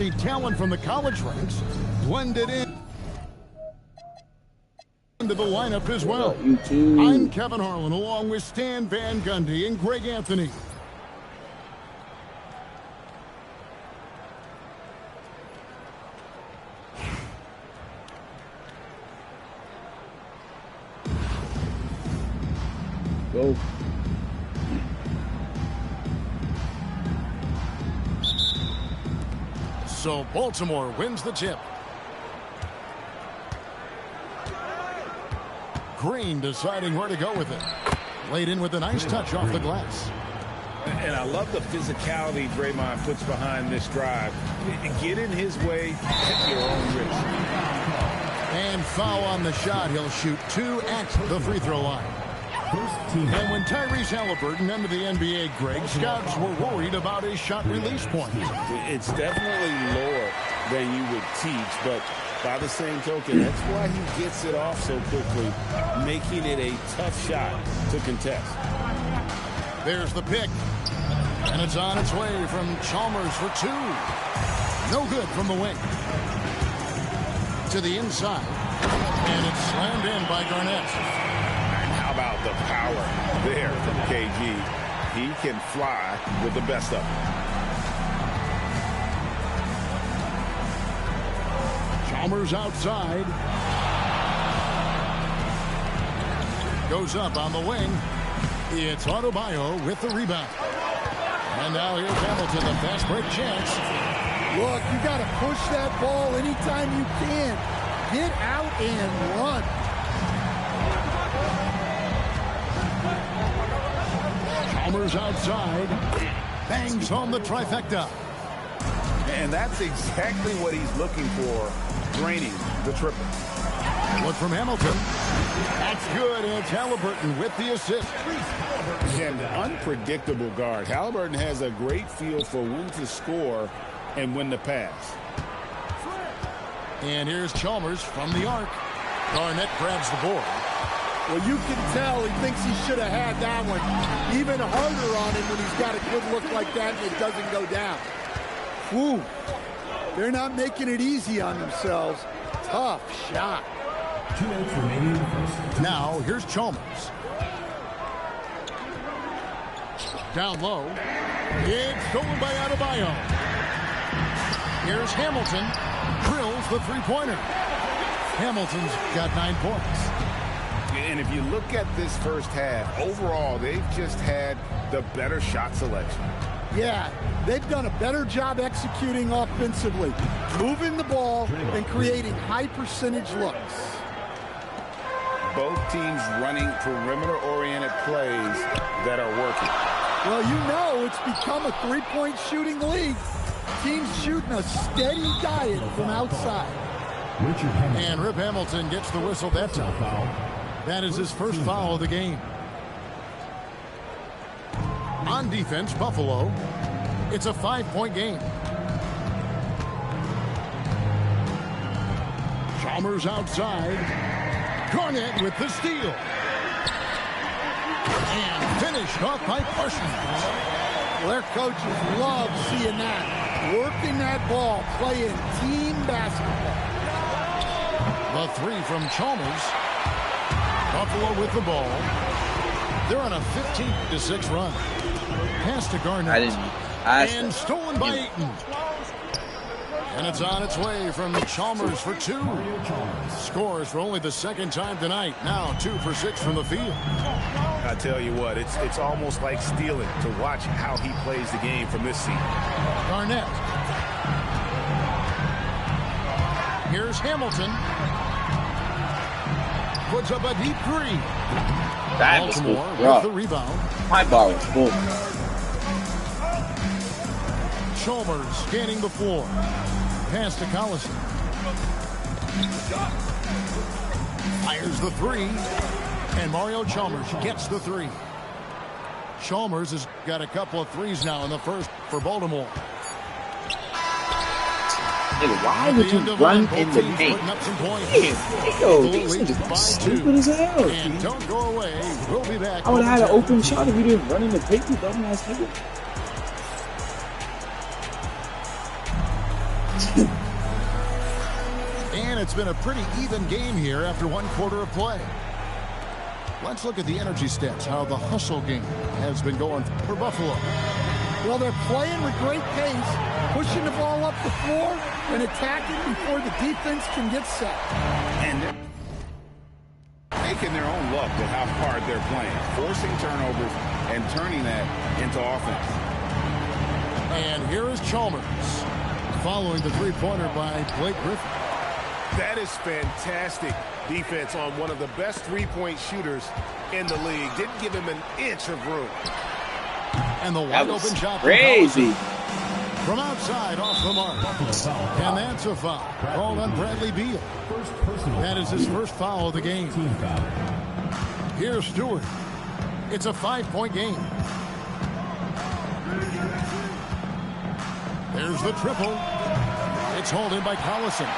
The talent from the college ranks blended in into the lineup as well. I'm Kevin Harlan along with Stan Van Gundy and Greg Anthony. Go. So Baltimore wins the tip. Green deciding where to go with it. Laid in with a nice touch off the glass. And I love the physicality Draymond puts behind this drive. Get in his way at your own risk. And foul on the shot. He'll shoot 2 at the free throw line. And when Tyrese Halliburton entered the NBA, Greg, scouts were worried about his shot release point. It's definitely lower than you would teach, but by the same token, that's why he gets it off so quickly, making it a tough shot to contest. There's the pick. And it's on its way from Chalmers for 2. No good from the wing. To the inside. And it's slammed in by Garnett. How about the power there from KG? He can fly with the best of them. Chalmers outside. Goes up on the wing. It's Adebayo with the rebound. And now here's Hamilton, the fast break chance. Look, you got to push that ball anytime you can. Get out and run. Chalmers outside. Bangs home the trifecta. And that's exactly what he's looking for, draining the triple. Look from Hamilton. That's good. And it's Halliburton with the assist. An unpredictable guard. Halliburton has a great feel for when to score and when to pass. And here's Chalmers from the arc. Garnett grabs the board. Well, you can tell he thinks he should have had that one even harder on him when he's got a good look like that and it doesn't go down. Whew. They're not making it easy on themselves. Tough shot. 2 minutes remaining in the first. Now, here's Chalmers. Down low. It's stolen by Adebayo. Here's Hamilton. Drills the three-pointer. Hamilton's got 9 points. And if you look at this first half, overall, they've just had the better shot selection. Yeah, they've done a better job executing offensively, moving the ball and creating high-percentage looks. Both teams running perimeter-oriented plays that are working. Well, you know it's become a three-point shooting league. Teams shooting a steady diet from outside. And Rip Hamilton gets the whistle that time. That is his first foul of the game. On defense, Buffalo. It's a 5-point game. Chalmers outside. Garnett with the steal. And finished off by Parsons. Well, their coaches love seeing that. Working that ball, playing team basketball. The 3 from Chalmers. Buffalo with the ball. They're on a 15-6 run. Pass to Garnett. And stolen by Ayton. And it's on its way from Chalmers for 2. Scores for only the second time tonight. Now 2 for 6 from the field. I tell you what, it's almost like stealing to watch how he plays the game from this seat. Garnett. Here's Hamilton. Puts up a deep 3. That was Baltimore cool. with the rebound. My ball was full. Chalmers scanning the floor. Pass to Collison. Fires the 3. And Mario Chalmers gets the 3. Chalmers has got a couple of threes now in the first for Baltimore. Nigga, why would you run in the paint? Yo, these niggas stupid as hell. And don't go away. We'll be back. I would have had an open shot if you didn't run in the paint, you dumbass nigga. And it's been a pretty even game here after 1 quarter of play. Let's look at the energy stats, how the hustle game has been going for Buffalo. Well, they're playing with great pace, pushing the ball up the floor and attacking before the defense can get set. And they're making their own luck with how hard they're playing, forcing turnovers and turning that into offense. And here is Chalmers following the three-pointer by Blake Griffin. That is fantastic defense on one of the best three-point shooters in the league. Didn't give him an inch of room. And the wide-open shot crazy from outside off the mark. And that's a foul called on Bradley Beal. That is his first foul of the game. Here's Stewart. It's a 5-point game. There's the triple. It's hauled in by Collison.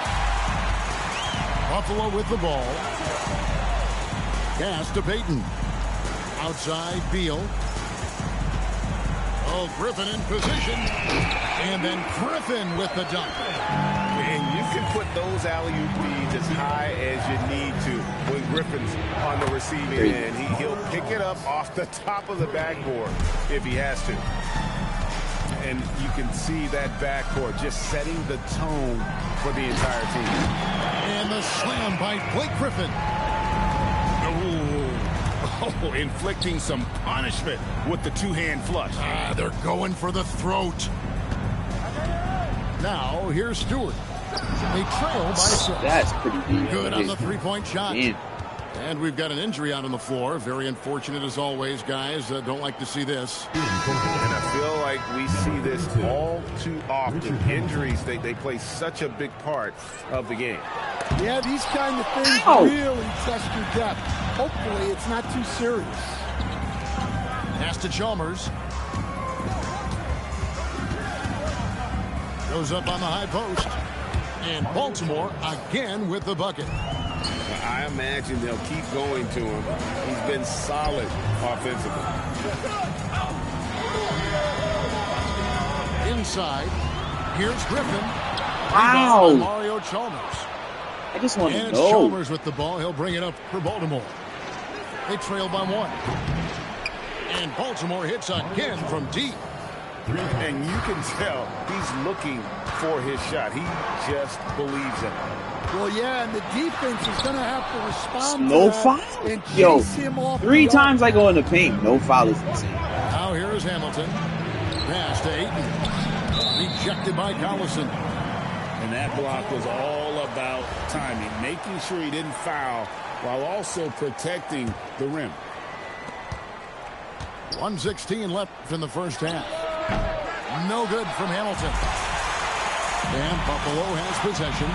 Buffalo with the ball. Pass to Payton. Outside Beal. Oh, Griffin in position. And then Griffin with the dunk. And you can put those alley-oop feeds as high as you need to when Griffin's on the receiving end. He'll pick it up off the top of the backboard if he has to. And you can see that backcourt just setting the tone for the entire team. And the slam by Blake Griffin. Oh, inflicting some punishment with the two-hand flush. They're going for the throat. Now, here's Stewart. They trail by 6. That's pretty deep. Good on the three-point shot. Man. And we've got an injury out on the floor. Very unfortunate as always, guys. Don't like to see this. And I feel like we see this all too often. Injuries, they play such a big part of the game. Yeah, these kind of things really test your depth. Hopefully it's not too serious. Pass to Chalmers. Goes up on the high post. And Baltimore again with the bucket. I imagine they'll keep going to him. He's been solid offensively. Inside, here's Griffin. Wow. Mario Chalmers. I just want to And it's know. Chalmers with the ball. He'll bring it up for Baltimore. They trail by 1. And Baltimore hits again from deep. And you can tell he's looking for his shot. He just believes in it. Well, yeah, and the defense is going to have to respond No to that foul? and Yo, chase him off 3 the times I go in the paint. No foul is insane. Now here is Hamilton. Pass to Ayton. Rejected by Collison. And that block was all about timing, making sure he didn't foul while also protecting the rim. 1:16 left in the first half. No good from Hamilton. And Buffalo has possession.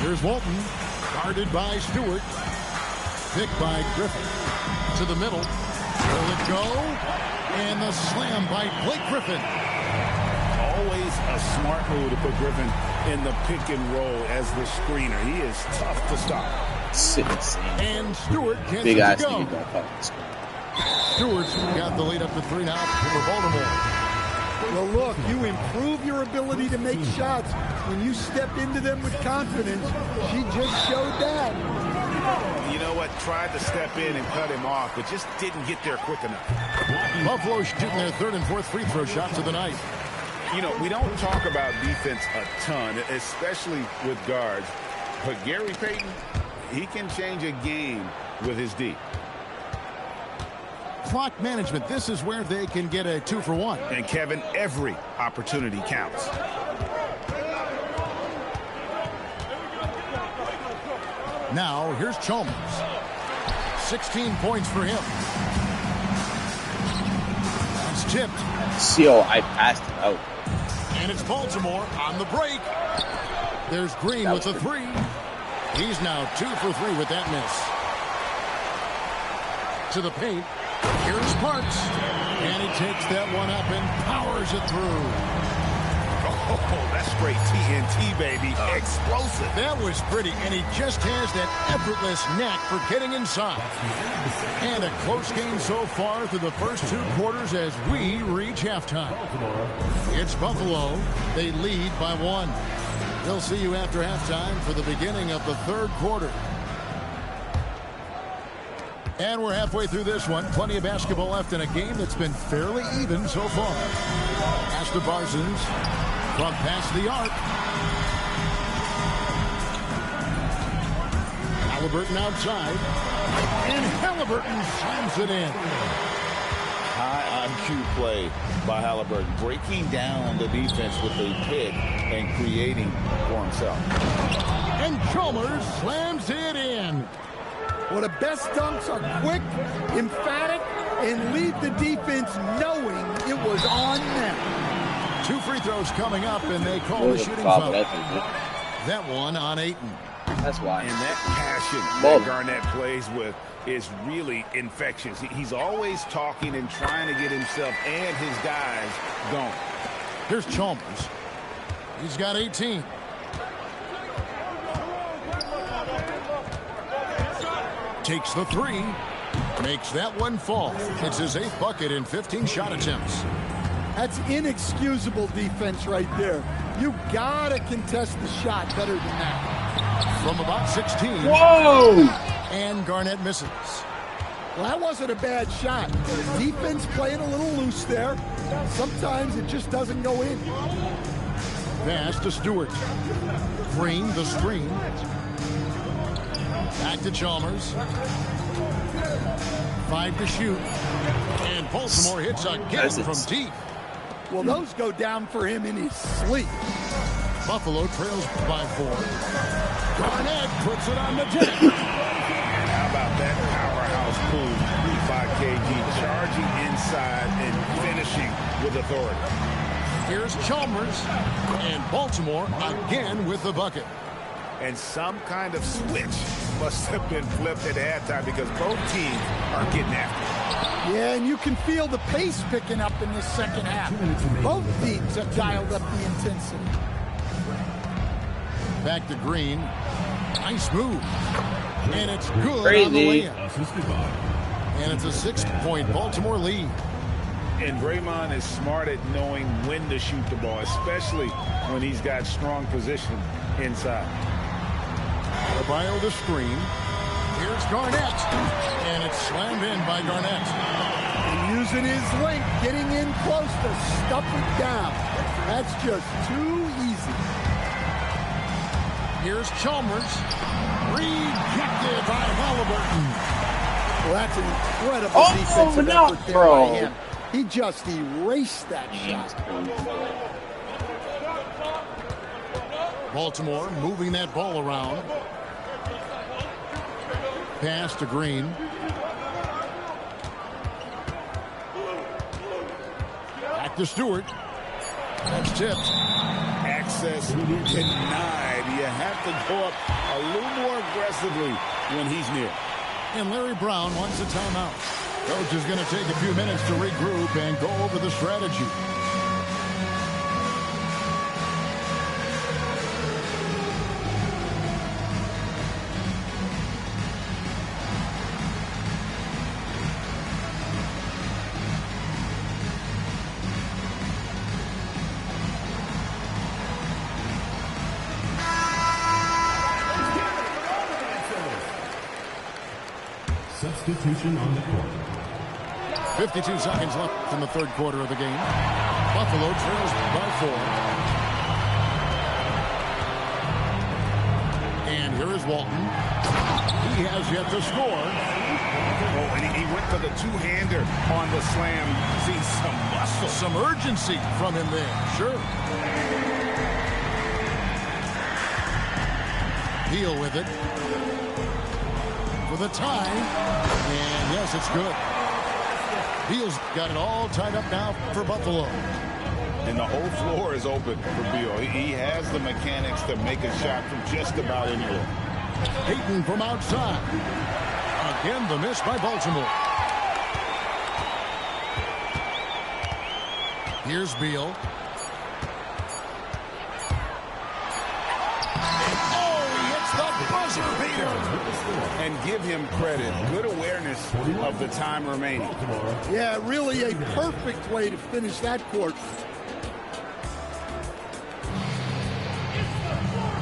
Here's Walton, guarded by Stewart. Picked by Griffin. To the middle. Will it go? And the slam by Blake Griffin. Always a smart move to put Griffin in the pick and roll as the screener. He is tough to stop. Insane. And Stewart gets Big it ass to go. nigga got caught in the screen. Stewart's got the lead up to 3 now for Baltimore. Well, look, you improve your ability to make shots when you step into them with confidence. She just showed that. You know what? Tried to step in and cut him off, but just didn't get there quick enough. Buffalo shooting their 3rd and 4th free throw shots of the night. You know, we don't talk about defense a ton, especially with guards. But Gary Payton, he can change a game with his D. Clock management. This is where they can get a 2-for-1. And Kevin, every opportunity counts. Now, here's Chalmers. 16 points for him. It's tipped. Yo, I passed it out. And it's Baltimore on the break. There's Green with the 3. He's now 2 for 3 with that miss. To the paint. Here's Parks. And he takes that one up and powers it through. Oh, that's straight TNT, baby. Explosive. That was pretty, and he just has that effortless knack for getting inside. And a close game so far through the first 2 quarters as we reach halftime. It's Buffalo. They lead by 1. We'll see you after halftime for the beginning of the 3rd quarter. And we're halfway through this one. Plenty of basketball left in a game that's been fairly even so far. Pass to Parsons. From past the arc. Halliburton outside. And Halliburton slams it in. High IQ play by Halliburton. Breaking down the defense with a pick and creating for himself. And Chalmers slams it in. Well, the best dunks are quick, emphatic, and leave the defense knowing it was on them. 2 free throws coming up, and they call the shooting foul. That one on Ayton. That's why. And that passion that Garnett plays with is really infectious. He's always talking and trying to get himself and his guys going. Here's Chalmers. He's got 18. Takes the 3. Makes that one fall. It's his 8th bucket in 15 shot attempts. That's inexcusable defense right there. You gotta contest the shot better than that. From about 16. Whoa! And Garnett misses. Well, that wasn't a bad shot. Defense playing a little loose there. Sometimes it just doesn't go in. Pass to Stewart. Green the screen. Back to Chalmers. 5 to shoot. And Baltimore hits again from deep. Well, those go down for him in his sleep. Buffalo trails by 4. Garnett puts it on the deck. How about that powerhouse move? 35 kg charging inside and finishing with authority. Here's Chalmers. And Baltimore again with the bucket. And some kind of switch must have been flipped at halftime because both teams are getting after it. Yeah, and you can feel the pace picking up in this second half. Both teams have dialed up the intensity. Back to Green. Nice move. And it's good Crazy. on the layup. And it's a 6-point Baltimore lead. And Draymond is smart at knowing when to shoot the ball, especially when he's got strong position inside. Adebayo the screen. Here's Garnett. And it's slammed in by Garnett. And using his length, getting in close to stuff it down. That's just too easy. Here's Chalmers. Rejected by Halliburton. Well, that's an incredible defensive effort there by him. He just erased that shot. Baltimore moving that ball around. Pass to Green. Back to Stewart. That's tipped. Access denied. You have to go up a little more aggressively when he's near. And Larry Brown wants a timeout. Coach is going to take a few minutes to regroup and go over the strategy. Substitution on the court. 52 seconds left in the 3rd quarter of the game. Buffalo trails by 4. And here is Walton. He has yet to score. Oh, and he went for the two-hander on the slam. See some muscle. Some urgency from him there. Sure. Deal with it. For the tie. And yes, it's good. Beal's got it all tied up now for Buffalo. And the whole floor is open for Beal. He has the mechanics to make a shot from just about anywhere. Ayton from outside. Again, the miss by Baltimore. Here's Beal. and give him credit. Good awareness of the time remaining. Yeah, really a perfect way to finish that quarter.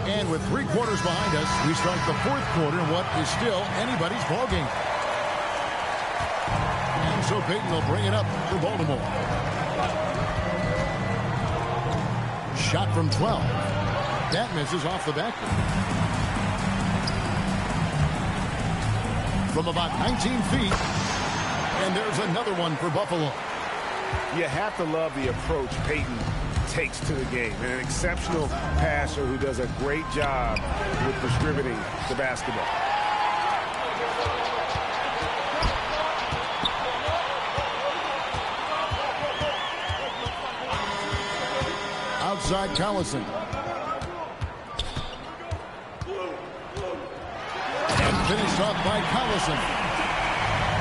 And with 3 quarters behind us, we start the 4th quarter in what is still anybody's ballgame. And so Payton will bring it up for Baltimore. Shot from 12. That misses off the backboard. From about 19 feet. And there's another one for Buffalo. You have to love the approach Payton takes to the game. An exceptional passer who does a great job with distributing the basketball. Outside Collison. And finished off by Collison.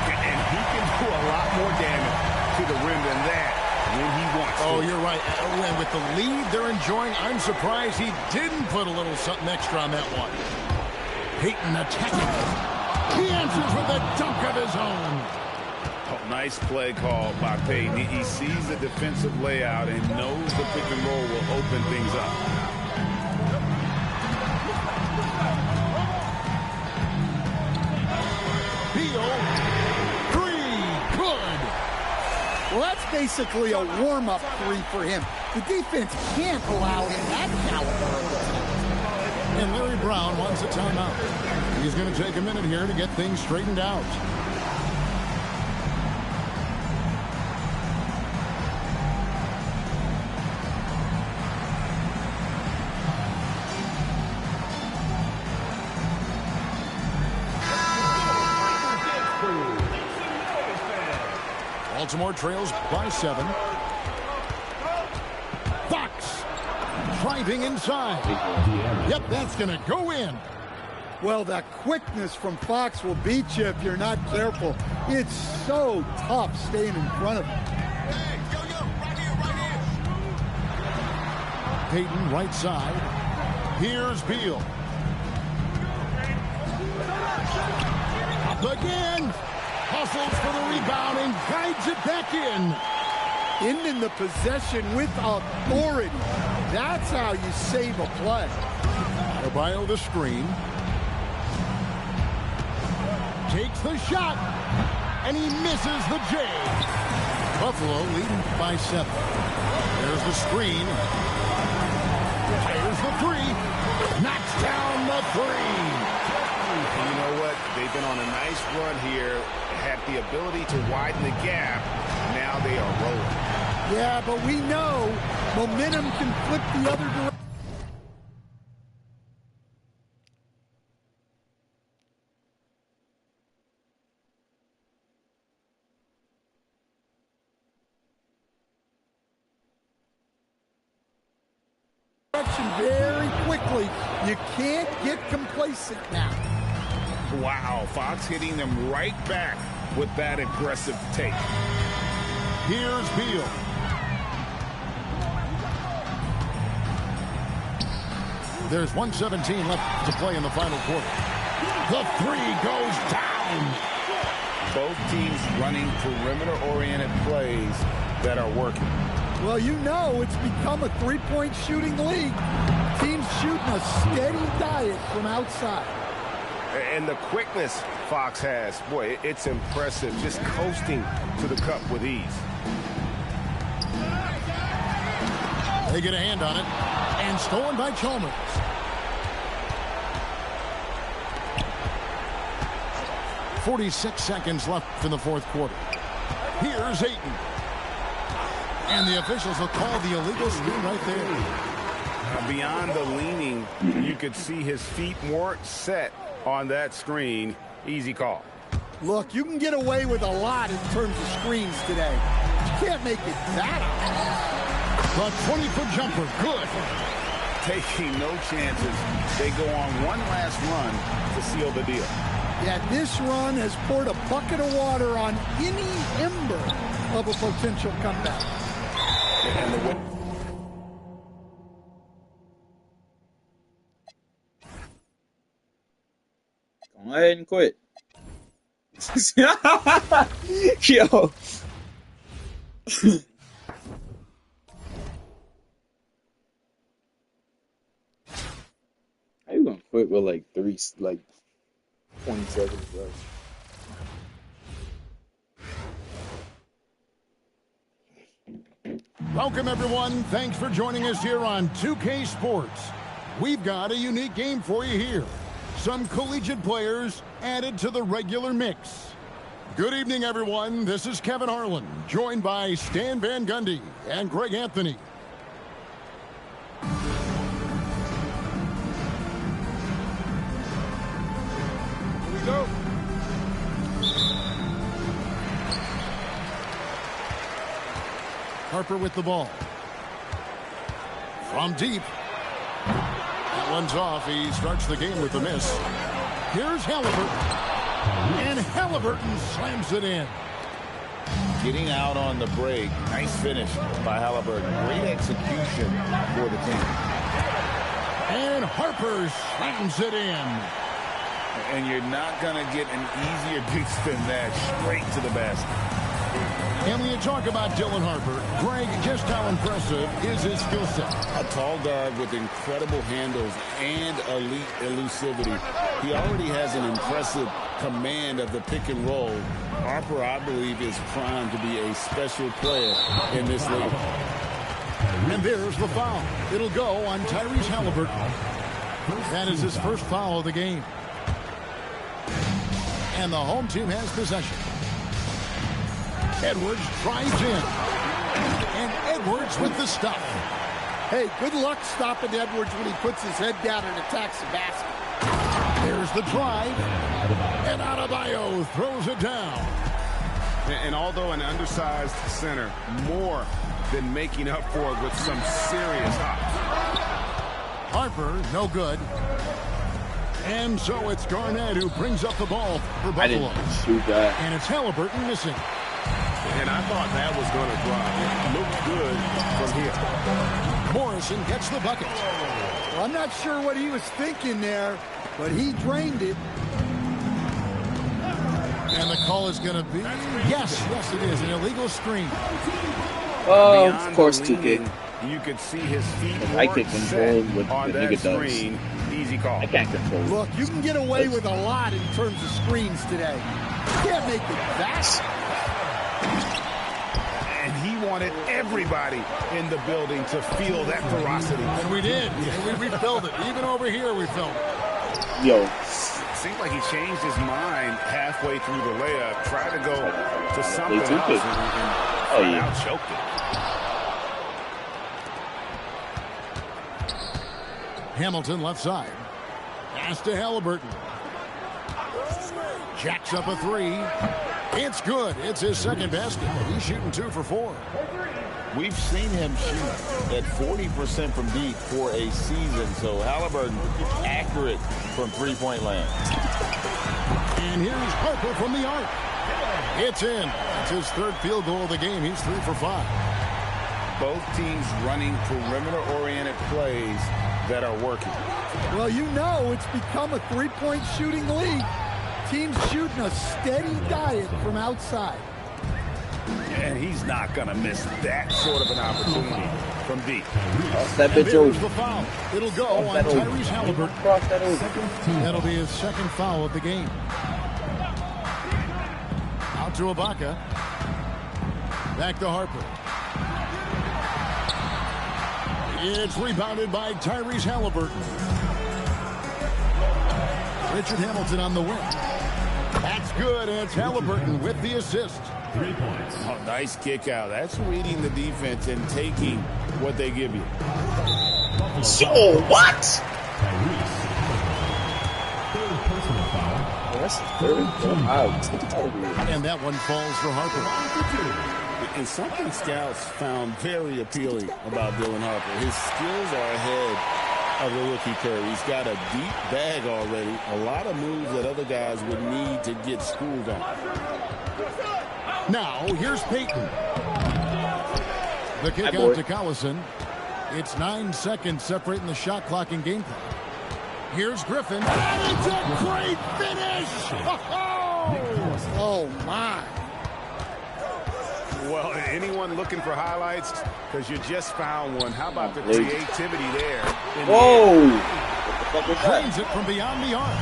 And he can do a lot more damage to the rim than that when he wants to. Oh, you're right. And with the lead they're enjoying, I'm surprised he didn't put a little something extra on that one. Payton attacking. He answers with a dunk of his own. Oh, nice play call by Payton. He sees the defensive layout and knows the pick and roll will open things up. Beal. 3. Good. Well, that's basically a warm-up 3 for him. The defense can't allow him that caliber of attack. And Larry Brown wants a timeout. He's going to take a minute here to get things straightened out. Baltimore trails by 7. Fox driving inside. Yep, that's going to go in. Well, that quickness from Fox will beat you if you're not careful. It's so tough staying in front of him. Payton right side. Here's Beal. Up again. Hustles for the rebound and guides it back in. Ending the possession with authority. That's how you save a play. Adebayo the screen. Takes the shot. And he misses the J. Buffalo leading by 7. There's the screen. There's the 3. Knocks down the 3. You know what? They've been on a nice run here, had the ability to widen the gap. Now they are rolling. Yeah, but we know momentum can flip the other direction. Very quickly. You can't get complacent now. Wow, Fox hitting them right back with that aggressive take. Here's Beal. There's 1:17 left to play in the final quarter. The 3 goes down. Both teams running perimeter-oriented plays that are working. Well, you know it's become a three-point shooting league. Teams shooting a steady diet from outside. And the quickness Fox has, boy, it's impressive. Just coasting to the cup with ease. They get a hand on it. And stolen by Chalmers. .46 seconds left in the 4th quarter. Here's Ayton. And the officials will call the illegal screen right there. Beyond the leaning, you could see his feet weren't set on that screen. Easy call. Look, you can get away with a lot in terms of screens today. You can't make it that high. The 20-foot jumper, good. Taking no chances. They go on one last run to seal the deal. Yeah, this run has poured a bucket of water on any ember of a potential comeback. And the win. Go ahead and quit. Yo. How you gonna quit with like 20 seconds left? Welcome, everyone. Thanks for joining us here on 2K Sports. We've got a unique game for you here. Some collegiate players added to the regular mix. Good evening, everyone. This is Kevin Harlan, joined by Stan Van Gundy and Greg Anthony. Here we go. Harper with the ball. From deep. That one's off. He starts the game with a miss. Here's Halliburton. And Halliburton slams it in. Getting out on the break. Nice finish by Halliburton. Great execution for the team. And Harper slams it in. And you're not going to get an easier deuce than that. Straight to the basket. And when you talk about Dylan Harper, Greg, just how impressive is his skill set? A tall guard with incredible handles and elite elusivity. He already has an impressive command of the pick and roll. Harper, I believe, is primed to be a special player in this league. And there's the foul. It'll go on Tyrese Halliburton. That is his first foul of the game. And the home team has possession. Edwards drives in. And Edwards with the stop. Hey, good luck stopping Edwards when he puts his head down and attacks the basket. There's the drive. And Adebayo throws it down. And although an undersized center, more than making up for it with some serious hops. Harper, no good. And so it's Garnett who brings up the ball for Buffalo. I didn't shoot that. And it's Halliburton missing. And I thought that was going to drop. It looked good from here. Morrison gets the bucket. Well, I'm not sure what he was thinking there, but he drained it. And the call is going to be, yes, it is, an illegal screen. Oh, of course, 2K. You could see his feet I can control what the nigga does. Easy call. I can't control it. Look, you can get away with a lot in terms of screens today. You can't make it that. And he wanted everybody in the building to feel that ferocity. And we did. And we felt it. Even over here, we felt it. Yo. Seemed like he changed his mind halfway through the layup, tried to go to something else, and choked it. Hamilton left side. Pass to Halliburton. Jacks up a three. It's good. It's his second basket. He's shooting 2 for 4. We've seen him shoot at 40% from deep for a season, so Halliburton accurate from three-point land. And here's Harper from the arc. It's in. It's his third field goal of the game. He's 3 for 5. Both teams running perimeter-oriented plays that are working. Well, you know it's become a three-point shooting league. Teams shooting a steady diet from outside. And he's not going to miss that sort of an opportunity from deep. That bitch over. The foul. It'll go on Tyrese Halliburton. That'll be his second foul of the game. Out to Ibaka. Back to Harper. It's rebounded by Tyrese Halliburton. Richard Hamilton on the wing. That's good. And it's Halliburton with the assist. 3 points. Oh, nice kick out. That's reading the defense and taking what they give you. So what? Tyrese. Third personal foul. That's third out. And that one falls for Harper. And something scouts found very appealing about Dylan Harper. His skills are ahead of the rookie curve. He's got a deep bag already. A lot of moves that other guys would need to get schooled on. Now, here's Payton. The kick out to Collison. It's 9 seconds separating the shot clock and game clock. Here's Griffin. And it's a great finish! Oh, my. Well, anyone looking for highlights? Because you just found one. How about the creativity there? Whoa! What the fuck was that? Drains it from beyond the arc.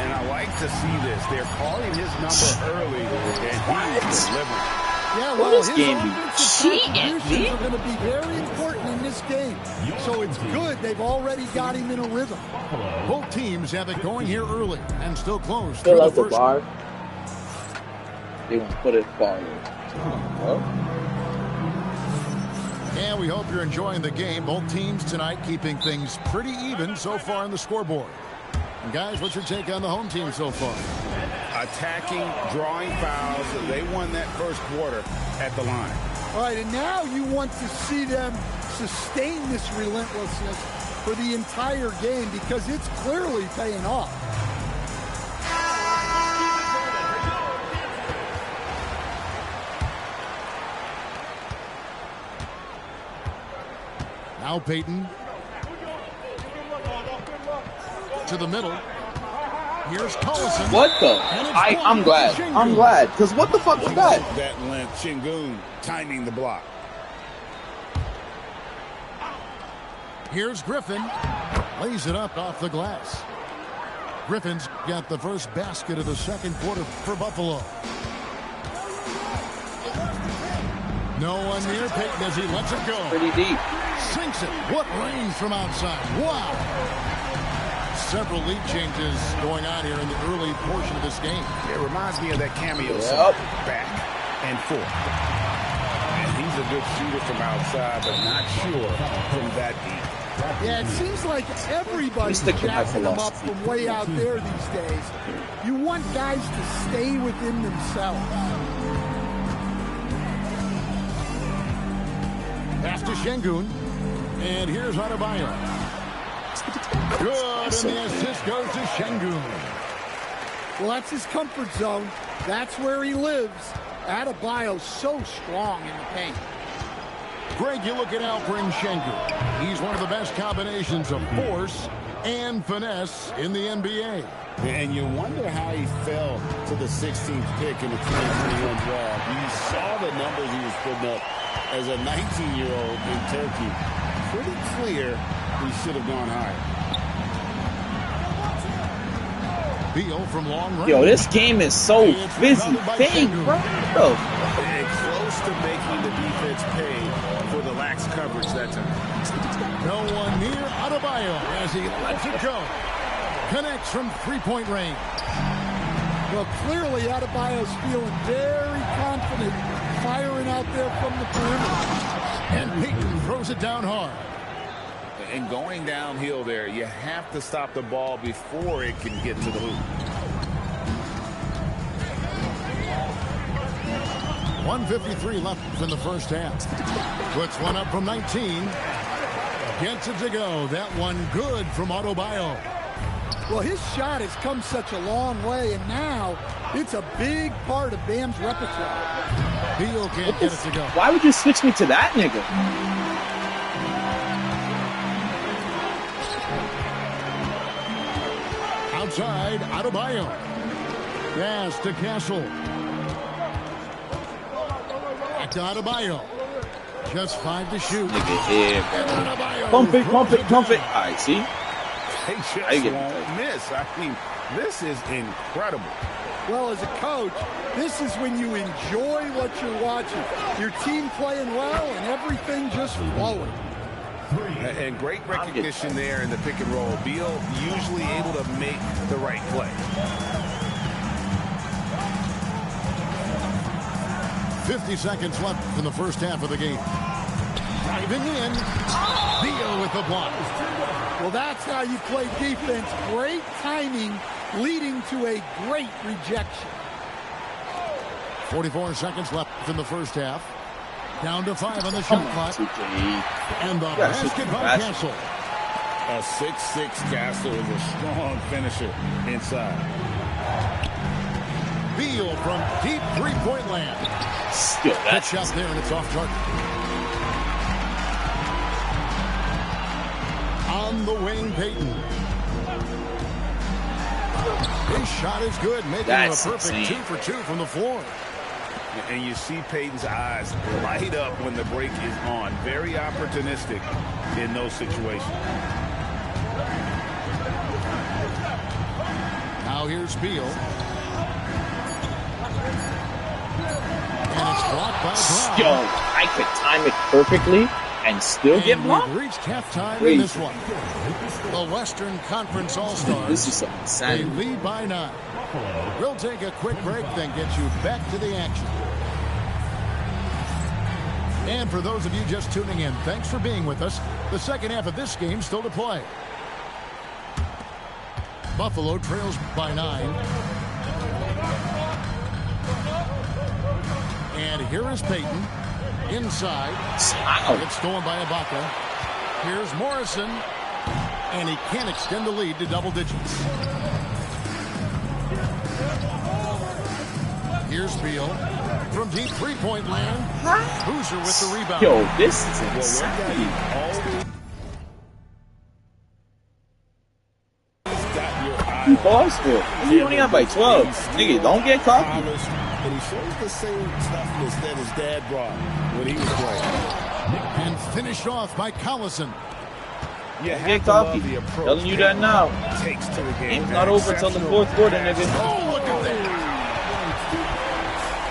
And I like to see this. They're calling his number early, and he's delivering. Yeah, well, this his game be offensive contributions are going to be very important in this game. So it's good they've already got him in a rhythm. Both teams have it going here early and still close. Fill out the bar. They want to put it farther. Well. And we hope you're enjoying the game. Both teams tonight keeping things pretty even so far on the scoreboard. And guys, what's your take on the home team so far? Attacking, drawing fouls. They won that first quarter at the line. All right, and now you want to see them sustain this relentlessness for the entire game because it's clearly paying off. Now Payton to the middle. Here's Collison. What the? I'm glad. I'm glad. Because what the fuck was that? That length, Şengün timing the block. Here's Griffin. Lays it up off the glass. Griffin's got the first basket of the second quarter for Buffalo. No one near Payton as he lets it go. Pretty deep. Sinks it. What range from outside. Wow. Several lead changes going on here in the early portion of this game. It reminds me of that cameo song, back and forth. And he's a good shooter from outside, but not sure from that deep. Yeah, it seems like everybody's jacking them up from way out there these days. You want guys to stay within themselves. Pass to Şengün. And here's Adebayo. Good, and the assist goes to Şengün. Well, that's his comfort zone. That's where he lives. Adebayo's so strong in the paint. Greg, you look at Alperen Şengün. He's one of the best combinations of force and finesse in the NBA. And you wonder how he fell to the 16th pick in the 2021 draft. You saw the numbers he was putting up as a 19-year-old in Turkey. Pretty clear he should have gone higher. Beal from long range. Yo, this game is so busy. Big, bro. And close to making the defense pay for the lax coverage that time. No one near Adebayo as he lets it go. Connects from three-point range. Well, clearly Adebayo's feeling very confident firing out there from the perimeter. And Payton throws it down hard. And going downhill there, you have to stop the ball before it can get to the hoop. 1:53 left in the first half. Puts one up from 19. Gets it to go. That one good from Adebayo. Well, his shot has come such a long way, and now it's a big part of Bam's repertoire. Beal can't get it to go. Why would you switch me to that nigga? Outside, Adebayo. Pass to Castle. Back to Adebayo. Just 5 to shoot. Nigga here, pump it, pump it, pump it. All right, see? They just won't miss. I mean, this is incredible. Well, as a coach, this is when you enjoy what you're watching. Your team playing well and everything just flowing. And great recognition there in the pick and roll. Beal usually able to make the right play. 50 seconds left in the first half of the game. Diving in. Beal with the block. Well, that's how you play defense. Great timing leading to a great rejection. 44 seconds left in the first half. Down to 5 on the shot clock. And the basket by Castle. A 6'6" Castle is a strong finisher inside. Beal from deep three-point land. Still, that shot there, and it's off target. On the wing, Payton. His shot is good, making him a perfect 2 for 2 from the floor. And you see Peyton's eyes light up when the break is on. Very opportunistic in those situations. Now here's Beal. And it's blocked by Brown. Yo, I could time it perfectly and still get blocked. We've reached halftime in this one. The Western Conference All-Stars. This is insane. They lead by 9. We'll take a quick break, then get you back to the action. And for those of you just tuning in, thanks for being with us. The second half of this game still to play. Buffalo trails by 9. And here is Peyton. Inside. It's stolen by Ibaka. Here's Morrison. And he can't extend the lead to double digits. Here's Beal. From deep three-point land. Boozer with the rebound. Yo, this is insane. He paused for it. He only got by 12. Nigga, don't get cocky. But he shows the same toughness that his dad brought when he was playing. And finished off by Collison. Get cocky. Telling you that now. Takes to the game. Game's not over until the fourth quarter, nigga. Oh, look at that.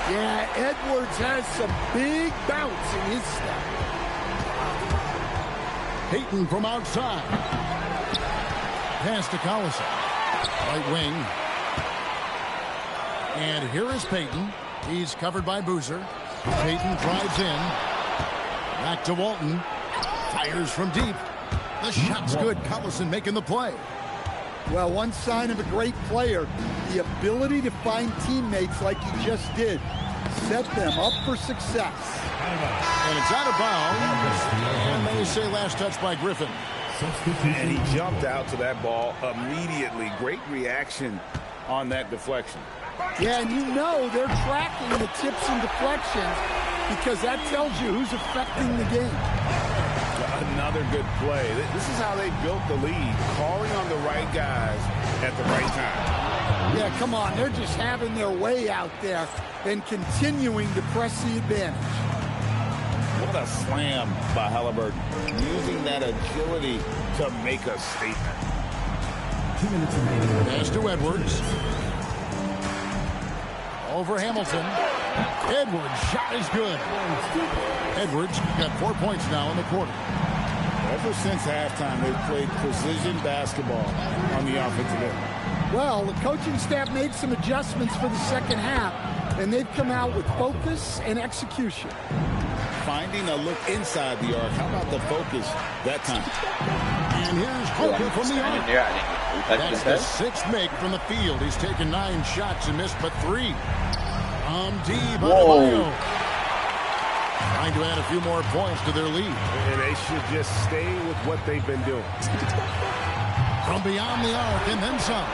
Yeah, Edwards has some big bounce in his step. Peyton from outside. Pass to Collison. Right wing. And here is Peyton. He's covered by Boozer. Peyton drives in. Back to Walton. Fires from deep. The shot's good. Collison making the play. Well, one sign of a great player, the ability to find teammates like he just did. Set them up for success. And it's out of bounds. And they say last touch by Griffin. And he jumped out to that ball immediately. Great reaction on that deflection. Yeah, and you know they're tracking the tips and deflections because that tells you who's affecting the game. Another good play. This is how they built the lead, calling on the right guys at the right time. Yeah, come on. They're just having their way out there and continuing to press the advantage. What a slam by Halliburton. Using that agility to make a statement. 2 minutes remaining. Pass to Edwards. Over Hamilton. Edwards' shot is good. Edwards got 4 points now in the quarter. Ever since halftime, they've played precision basketball on the offensive end. Well, the coaching staff made some adjustments for the second half, and they've come out with focus and execution. Finding a look inside the arc. How about the focus that time? And here's Hooker from the arc. That's the 6th make from the field. He's taken 9 shots and missed but 3. deep. Whoa. Trying to add a few more points to their lead. And they should just stay with what they've been doing. From beyond the arc and then some.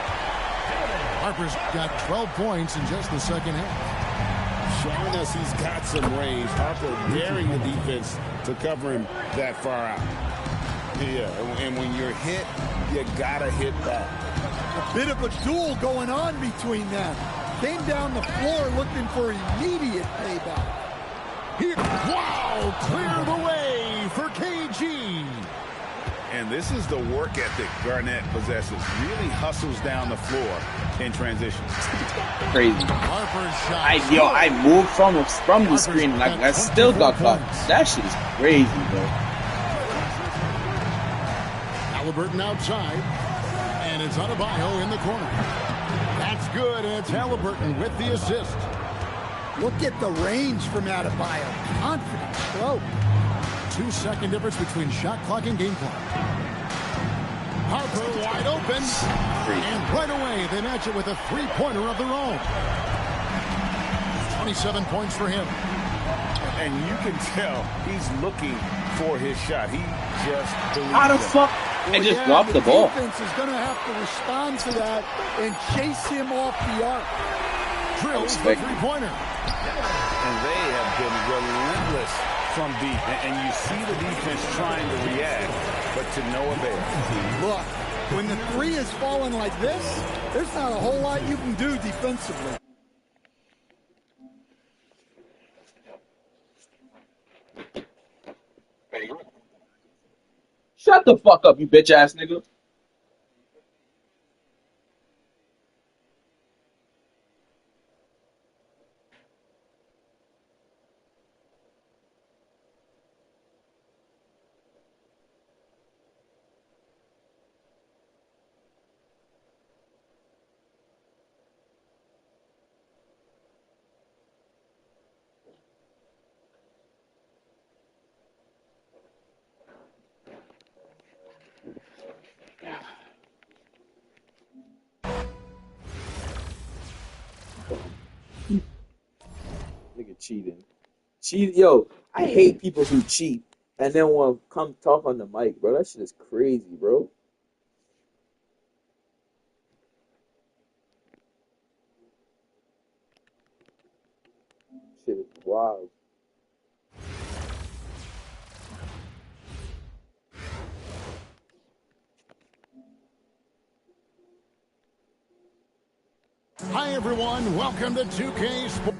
Harper's got 12 points in just the second half. Showing us he's got some range. Harper daring the defense to cover him that far out. Yeah, and when you're hit, you gotta hit back. A bit of a duel going on between them. Came down the floor looking for immediate payback. Here, wow, clear the way for KG. And this is the work ethic Garnett possesses. Really hustles down the floor in transition. Crazy. Harper's shot. I moved from the screen and I still got caught. That shit is crazy, bro. Halliburton outside, and it's Adebayo in the corner. That's good, and it's Halliburton with the assist. Look at the range from Adebayo. Confident stroke. 2-second difference between shot clock and game clock. Harper wide open, and right away they match it with a three-pointer of their own. 27 points for him. And you can tell he's looking for his shot. He just believes How the fuck? And just dropped the ball. The defense is going to have to respond to that and chase him off the arc. Drills the three-pointer. And they have been relentless from deep. And you see the defense trying to react, but to no avail. Look, When the three is falling like this, there's not a whole lot you can do defensively. Shut the fuck up, you bitch ass nigga. Nigga cheating. Yo, I hate people who cheat and then want to come talk on the mic, bro. That shit is crazy, bro. Shit is wild. Hi, everyone. Welcome to 2K Sports.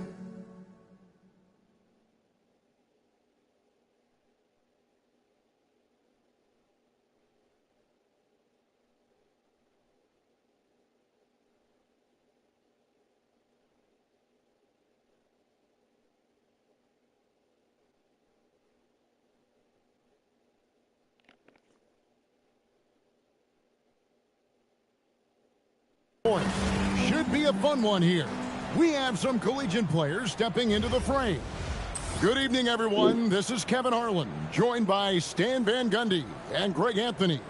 Should be a fun one here. We have some collegiate players stepping into the frame. Good evening, everyone. This is Kevin Harlan, joined by Stan Van Gundy and Greg Anthony.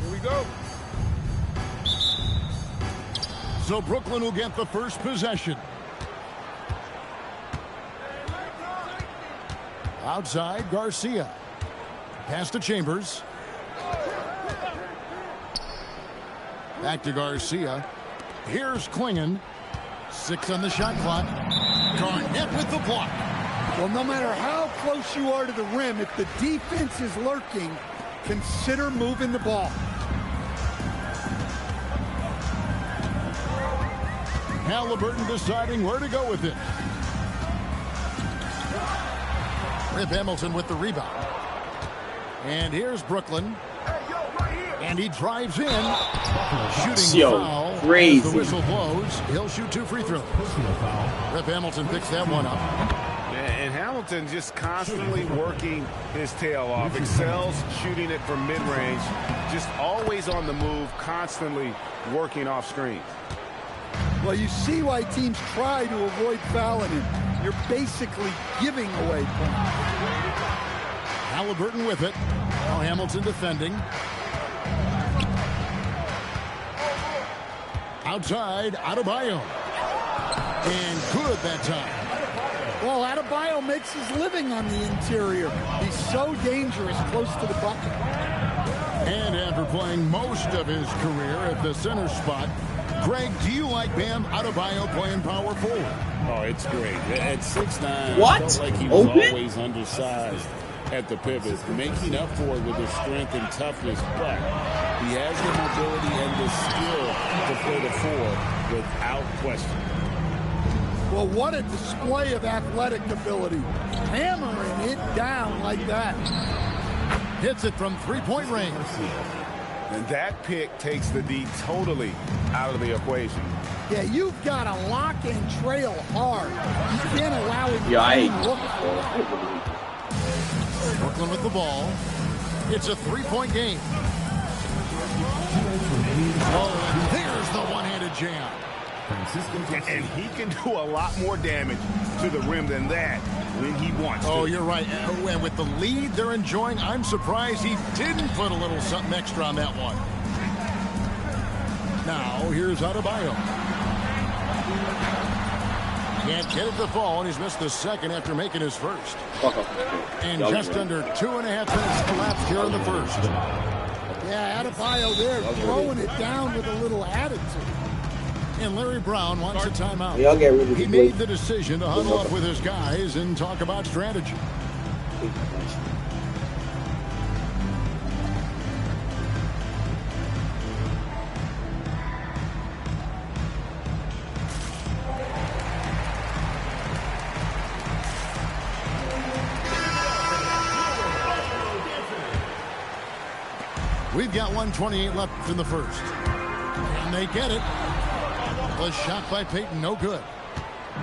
Here we go. So Brooklyn will get the first possession. Outside, Garcia. Pass to Chambers. Back to Garcia. Here's Klingon. 6 on the shot clock. Garnett with the block. Well, no matter how close you are to the rim, if the defense is lurking, consider moving the ball. Halliburton deciding where to go with it. Rip Hamilton with the rebound. And here's Brooklyn. And he drives in. Shooting foul. Crazy. As the whistle blows, he'll shoot 2 free throws. Rip Hamilton picks that one up. And Hamilton just constantly working his tail off. Excels shooting it from mid-range. Just always on the move, constantly working off screen. Well, you see why teams try to avoid fouling him. You're basically giving away points. Halliburton with it. Now Hamilton defending. Outside, Adebayo. And good that time. Well, Adebayo makes his living on the interior. He's so dangerous close to the bucket. And after playing most of his career at the center spot, Greg, do you like Bam Adebayo playing power forward? Oh, it's great. At 6'9", what? Felt like he was always undersized at the pivot, making up for it with his strength and toughness, but he has the mobility and the skill to play the 4 without question. Well, what a display of athletic ability. Hammering it down like that. Hits it from three-point range. And that pick takes the D totally out of the equation. Yeah, you've got to lock and trail hard. You can't allow him to look. Brooklyn with the ball. It's a three-point game. Oh, and there's the one-handed jam. And he can do a lot more damage to the rim than that when he wants to. Oh, you're right. And with the lead they're enjoying, I'm surprised he didn't put a little something extra on that one. Now, here's Adebayo. Can't get it to fall, and he's missed the second after making his first. And just under 2.5 minutes elapsed here in the first. Yeah, Adebayo there throwing it down with a little attitude. And Larry Brown wants a timeout. Y'all get rid of He made the decision to huddle up with his guys and talk about strategy. We've got 1:28 left in the first. And they get it. The shot by Payton, no good.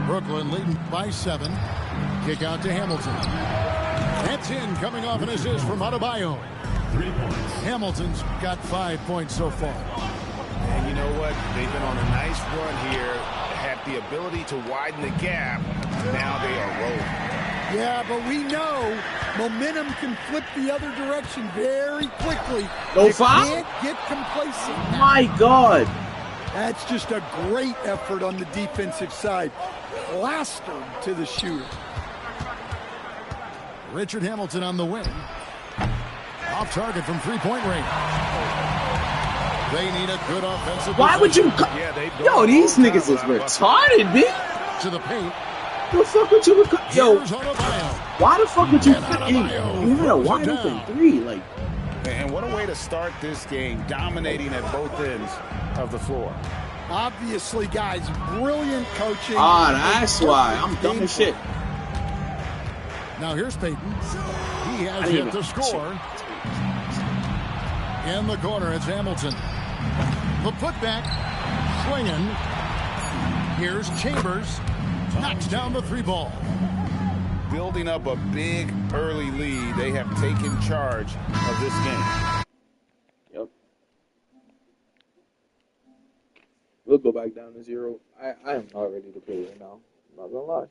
Brooklyn leading by 7. Kick out to Hamilton. That's in, coming off an assist from Adebayo. 3 points. Hamilton's got 5 points so far. And you know what? They've been on a nice run here. Have the ability to widen the gap. Now they are rolling. Yeah, but we know momentum can flip the other direction very quickly. No You foul? can't get complacent. My God. That's just a great effort on the defensive side. Plastered to the shooter. Richard Hamilton on the wing. Off target from three-point range. They need a good offensive Why would you? Yo, these niggas is retarded, B. to the paint. The fuck would you? Yo, Here's Adebayo. why the fuck would you And put Adebayo in? You had a throws it wide down. open 3, like. And what a way to start this game, dominating at both ends of the floor. Obviously, guys, brilliant coaching. Ah, that's why I'm dumb as shit. Now here's Payton. He has didn't yet even- to score. In the corner, it's Hamilton. The putback, swinging. Here's Chambers. Knocks down the 3 ball. Building up a big early lead, they have taken charge of this game. Yep. We'll go back down to 0. I am not ready to play right now. I'm not gonna lie.